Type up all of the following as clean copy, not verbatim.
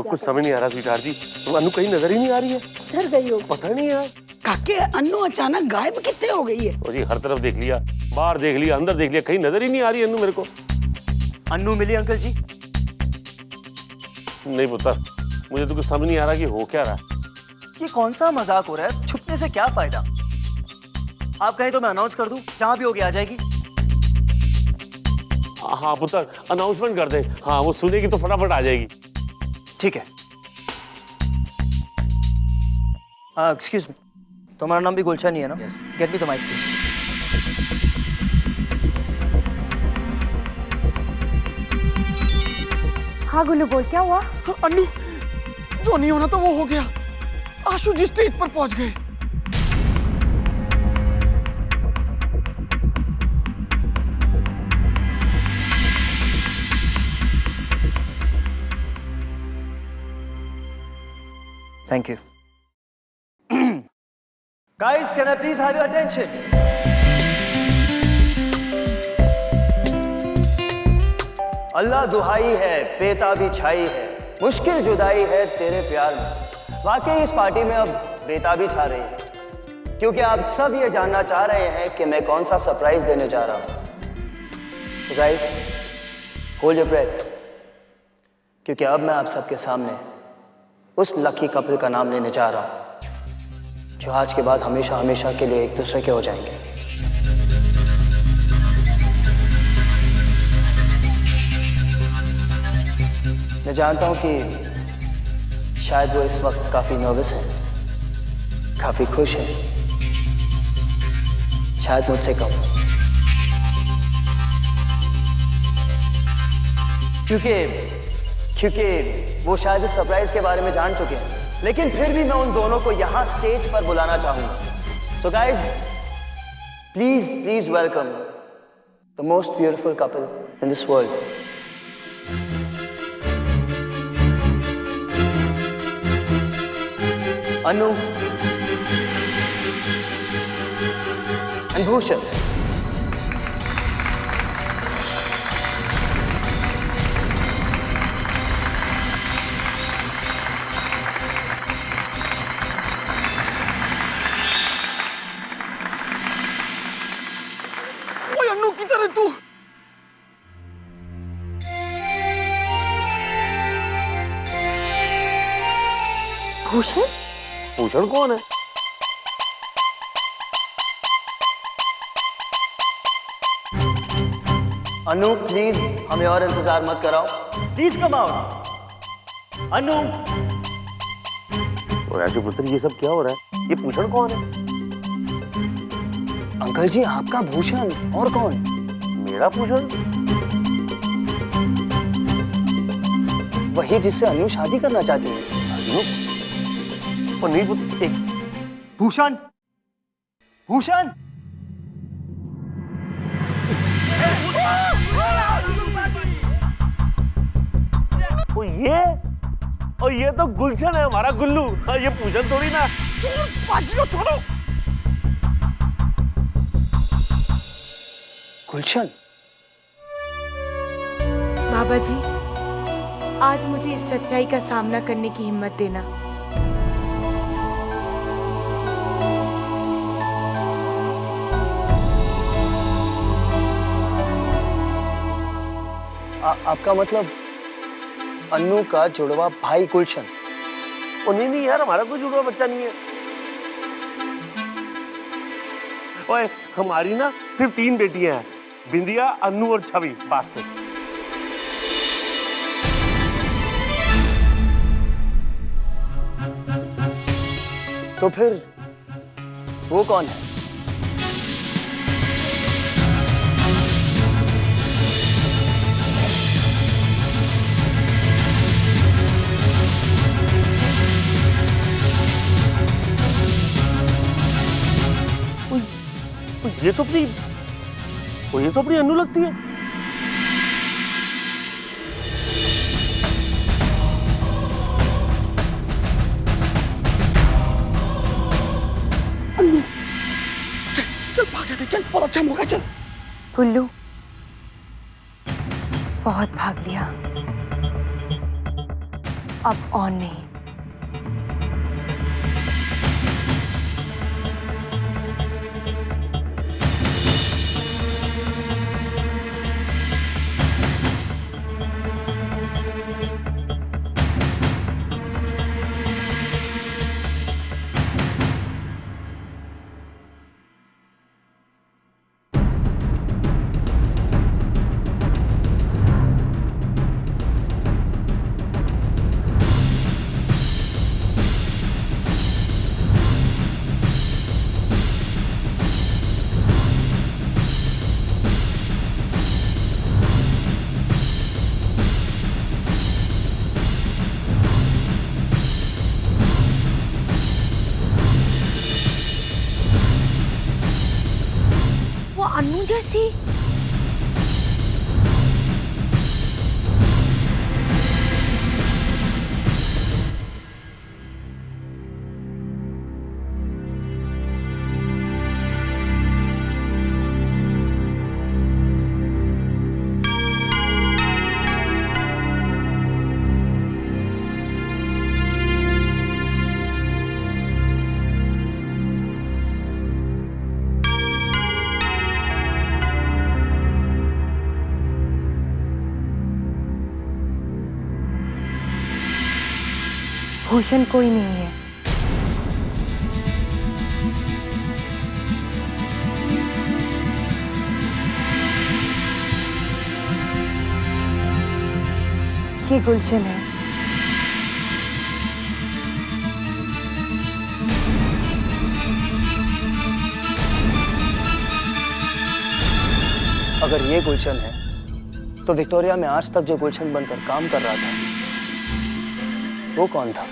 कुछ समझ नहीं आ रहा स्वीटार जी, अनु कहीं नजर ही नहीं आ रही है। किधर गई हो? पता नहीं यार। काके अनु अचानक गायब कितने हो गई है? और जी हर तरफ देख लिया, बाहर देख लिया, अंदर देख लिया, कहीं नजर ही नहीं आ रही है अनु मेरे को। अन्नू मिली अंकल जी? नहीं पुत्र, मुझे तो कुछ समझ नहीं आ रहा कि हो क्या रहा है। ये कौन सा मजाक हो रहा है? छुपने से क्या फायदा? आप कहें तो मैं अनाउंस कर दूं, जहां भी होगी आ जाएगी। हाँ पुत्र, अनाउंसमेंट कर दे। हाँ वो सुनेगी तो फटाफट आ जाएगी। ठीक है। एक्सक्यूज मी, तुम्हारा नाम भी गुलशन ही है ना? Get me the mic please. हाँ गुल्लू बोल, क्या हुआ? अनु, जो नहीं होना था वो हो गया। आशु जी स्टेज पर पहुंच गए। Thank you. Guys, can I please have your attention? अल्लाह दुहाई है, बेताबी छाई है, मुश्किल जुदाई है तेरे प्यार में। वाकई इस पार्टी में अब बेताबी छा रही है, क्योंकि आप सब ये जानना चाह रहे हैं कि मैं कौन सा सरप्राइज देने जा रहा हूं। तो गाइस, होल्ड योर ब्रेथ, क्योंकि अब मैं आप सबके सामने उस लकी कपल का नाम लेने जा रहा हूं, जो आज के बाद हमेशा हमेशा के लिए एक दूसरे के हो जाएंगे। मैं जानता हूं कि शायद वो इस वक्त काफी नर्वस है, काफी खुश है, शायद मुझसे कम, क्योंकि वो शायद इस सरप्राइज के बारे में जान चुके हैं, लेकिन फिर भी मैं उन दोनों को यहां स्टेज पर बुलाना चाहूंगा। So guys, please welcome the most beautiful couple in this world. Anu and Bhushan. Anu किधर है तू? भूषण? भूषण कौन है? अनु प्लीज हमें और इंतजार मत कराओ, प्लीज कम आउट। अनु। और राजू पुत्र, ये सब क्या हो रहा है? ये भूषण कौन है? अंकल जी, आपका भूषण और कौन? मेरा भूषण? वही जिससे अनु शादी करना चाहती है। अनु? और नहीं पुत्र, एक भूषण, भूषण। तो ये, और ये तो गुलशन है, हमारा गुल्लू। हाँ, ये भूषण थोड़ी ना। छोड़ो। गुलशन। बाबा जी, आज मुझे इस सच्चाई का सामना करने की हिम्मत देना। आपका मतलब अन्नू का जुड़वा भाई गुलशन? और नहीं यार, हमारा कोई जुड़वा बच्चा नहीं है। ओए, हमारी ना सिर्फ 3 बेटियां हैं, बिंदिया, अन्नू और छवि, बस। तो फिर वो कौन है? ये तो अपनी अन्नू लगती है। अन्नू, चल भाग जाते, चल, बहुत अच्छा मौका, चल। गुल्लू, बहुत भाग लिया, अब ऑन नहीं। अन्नू जैसी। भूषण कोई नहीं है। ये गुलशन है। अगर ये गुलशन है तो विक्टोरिया में आज तक जो गुलशन बनकर काम कर रहा था वो कौन था?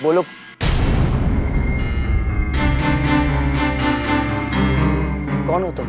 बोलो, कौन हो तुम?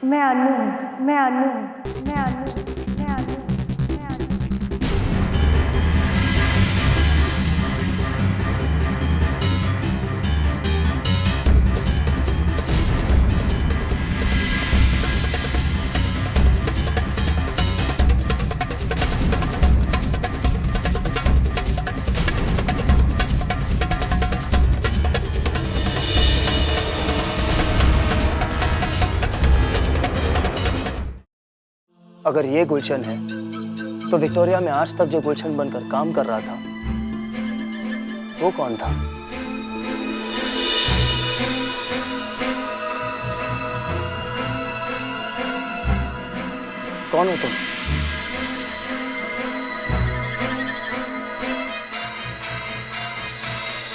मैं अनु हूँ, मैं अनु हूँ, मैं अनु, मैं अनु, मैं अनु। अगर ये गुलशन है तो विक्टोरिया में आज तक जो गुलशन बनकर काम कर रहा था वो कौन था? कौन हो तुम?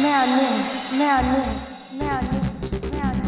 मैं अनु हूँ, मैं अनु हूँ, मैं अनु, मैं Anu.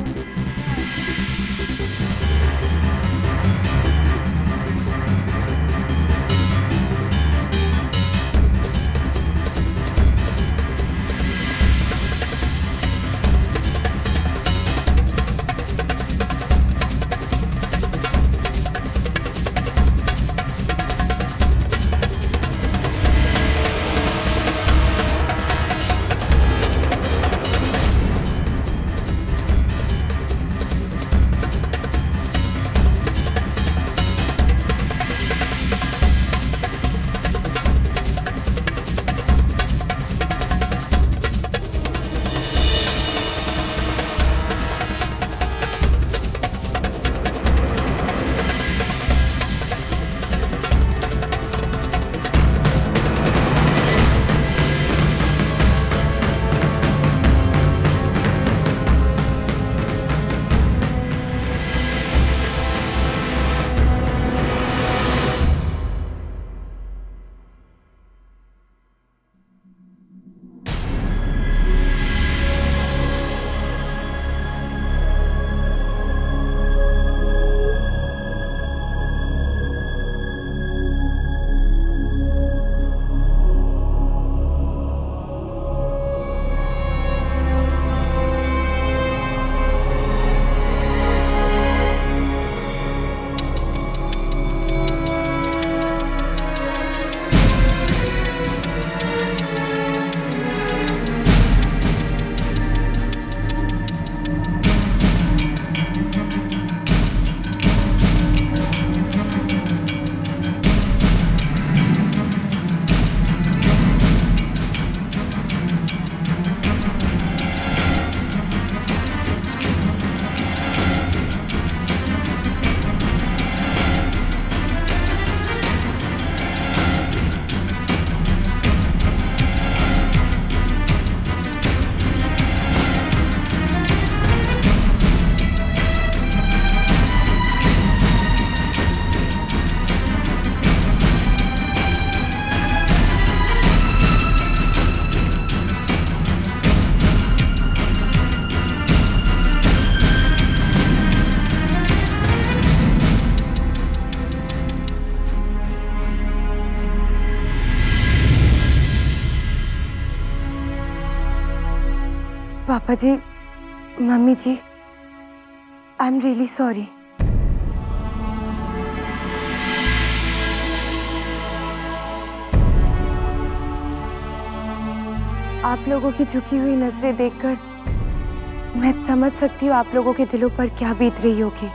Papa ji, mummy ji, I am really sorry. आप लोगों की झुकी हुई नजरें देखकर मैं समझ सकती हूँ आप लोगों के दिलों पर क्या बीत रही होगी।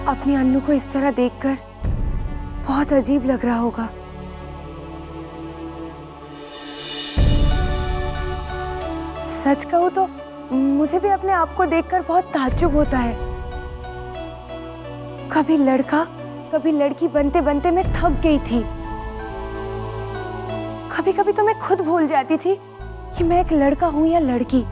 अपनी अन्नू को इस तरह देखकर बहुत अजीब लग रहा होगा। सच कहूं तो मुझे भी अपने आप को देखकर बहुत ताज्जुब होता है। कभी लड़का कभी लड़की बनते बनते मैं थक गई थी। कभी कभी तो मैं खुद भूल जाती थी कि मैं एक लड़का हूं या लड़की।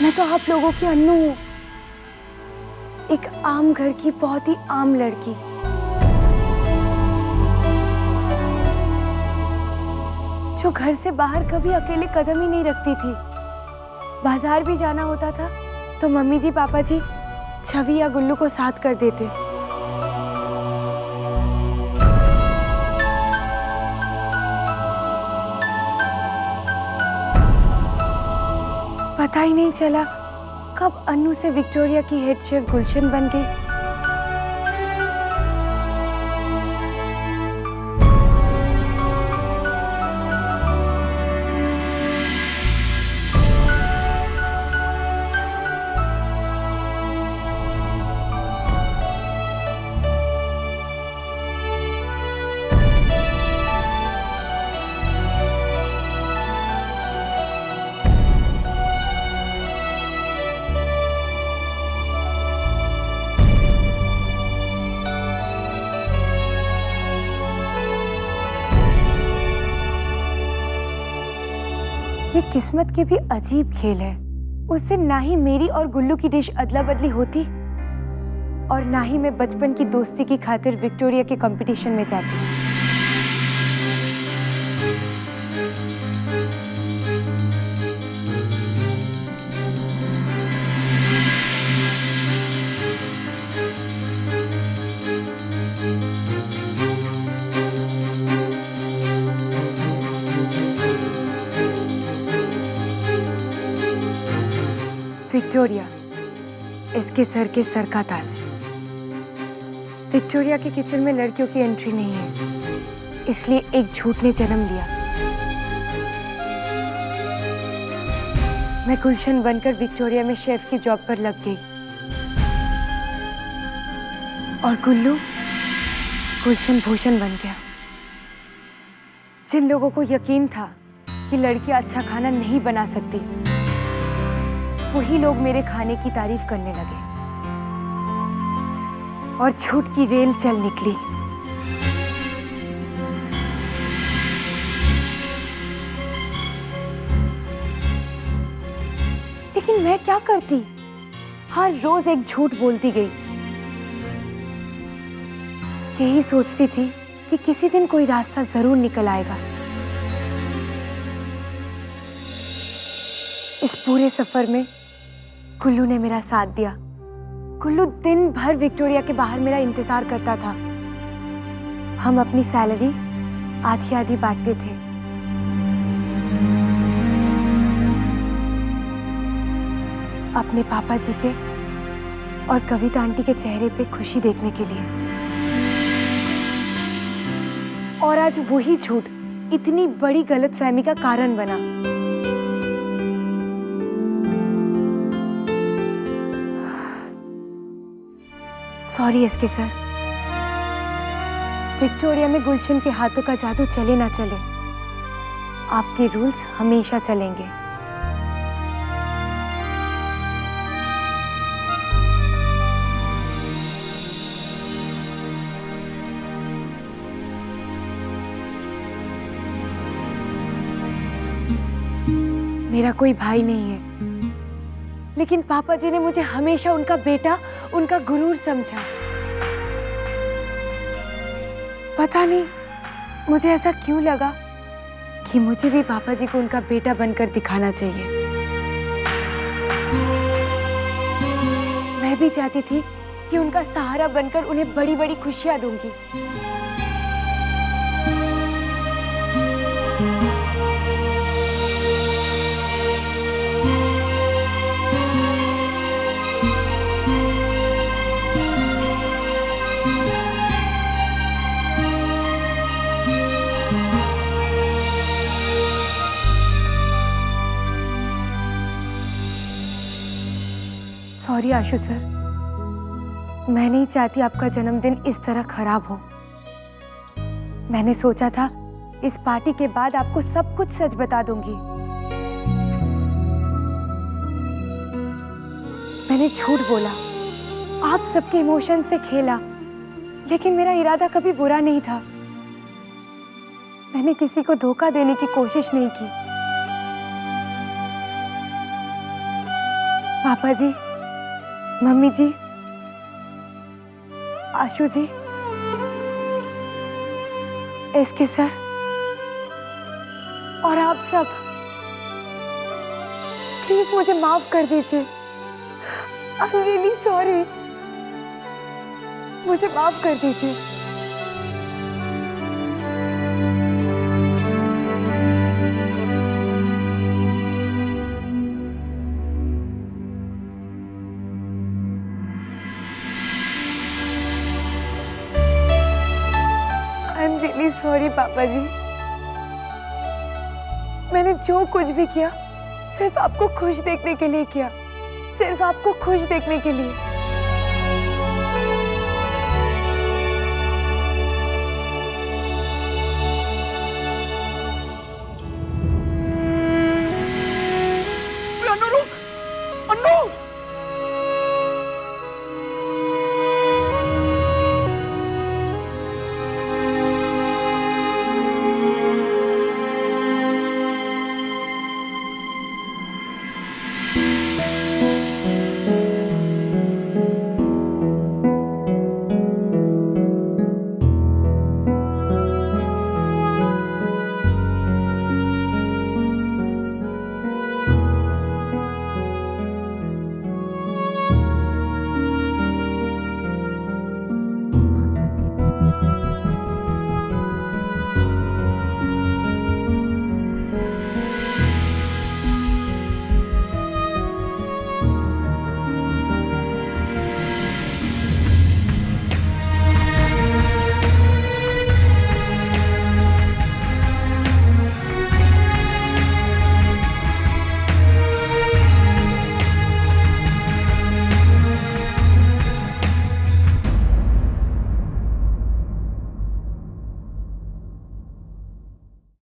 मैं तो आप लोगों की अन्नू हूं, एक आम घर की बहुत ही आम लड़की। जो घर से बाहर कभी अकेले कदम ही नहीं रखती थी। बाजार भी जाना होता था तो मम्मी जी पापा जी छवि या गुल्लू को साथ कर देते। पता ही नहीं चला कब अन्नू से विक्टोरिया की हेड शेफ गुलशन बन गई। ये किस्मत के भी अजीब खेल है। उस दिन ना ही मेरी और गुल्लू की डिश अदला बदली होती और ना ही मैं बचपन की दोस्ती की खातिर विक्टोरिया के कंपटीशन में जाती। विक्टोरिया, इसके सर के सर का ताज। विक्टोरिया के किचन में लड़कियों की एंट्री नहीं है, इसलिए एक झूठ ने जन्म लिया। मैं गुलशन बनकर विक्टोरिया में शेफ की जॉब पर लग गई और गुल्लू गुलशन भूषण बन गया। जिन लोगों को यकीन था कि लड़कियां अच्छा खाना नहीं बना सकती, वही लोग मेरे खाने की तारीफ करने लगे और झूठ की रेल चल निकली। लेकिन मैं क्या करती, हर रोज एक झूठ बोलती गई। यही सोचती थी कि किसी दिन कोई रास्ता जरूर निकल आएगा। इस पूरे सफर में गुल्लू ने मेरा साथ दिया। गुल्लू दिन भर विक्टोरिया के बाहर मेरा इंतजार करता था। हम अपनी सैलरी आधी आधी बांटते थे। अपने पापा जी के और कविता आंटी के चेहरे पे खुशी देखने के लिए। और आज वही झूठ इतनी बड़ी गलतफहमी का कारण बना। Sorry SK sir. विक्टोरिया में गुलशन के हाथों का जादू चले ना चले, आपके रूल्स हमेशा चलेंगे। मेरा कोई भाई नहीं है, लेकिन पापा जी ने मुझे हमेशा उनका बेटा, उनका गुरूर समझा। पता नहीं मुझे ऐसा क्यों लगा कि मुझे भी पापा जी को उनका बेटा बनकर दिखाना चाहिए। मैं भी चाहती थी कि उनका सहारा बनकर उन्हें बड़ी बड़ी खुशियां दूंगी। सॉरी आशु सर, मैं नहीं चाहती आपका जन्मदिन इस तरह खराब हो। मैंने सोचा था इस पार्टी के बाद आपको सब कुछ सच बता दूंगी। मैंने झूठ बोला, आप सबके इमोशन से खेला, लेकिन मेरा इरादा कभी बुरा नहीं था। मैंने किसी को धोखा देने की कोशिश नहीं की। पापा जी, मम्मी जी, आशु जी, एसके सर और आप सब, प्लीज मुझे माफ कर दीजिए। आई एम रियली सॉरी, मुझे माफ कर दीजिए। सॉरी पापा जी, मैंने जो कुछ भी किया सिर्फ आपको खुश देखने के लिए किया, सिर्फ आपको खुश देखने के लिए। अन्नू रुक, अन्नू।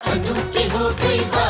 अनूठी हो गई बात।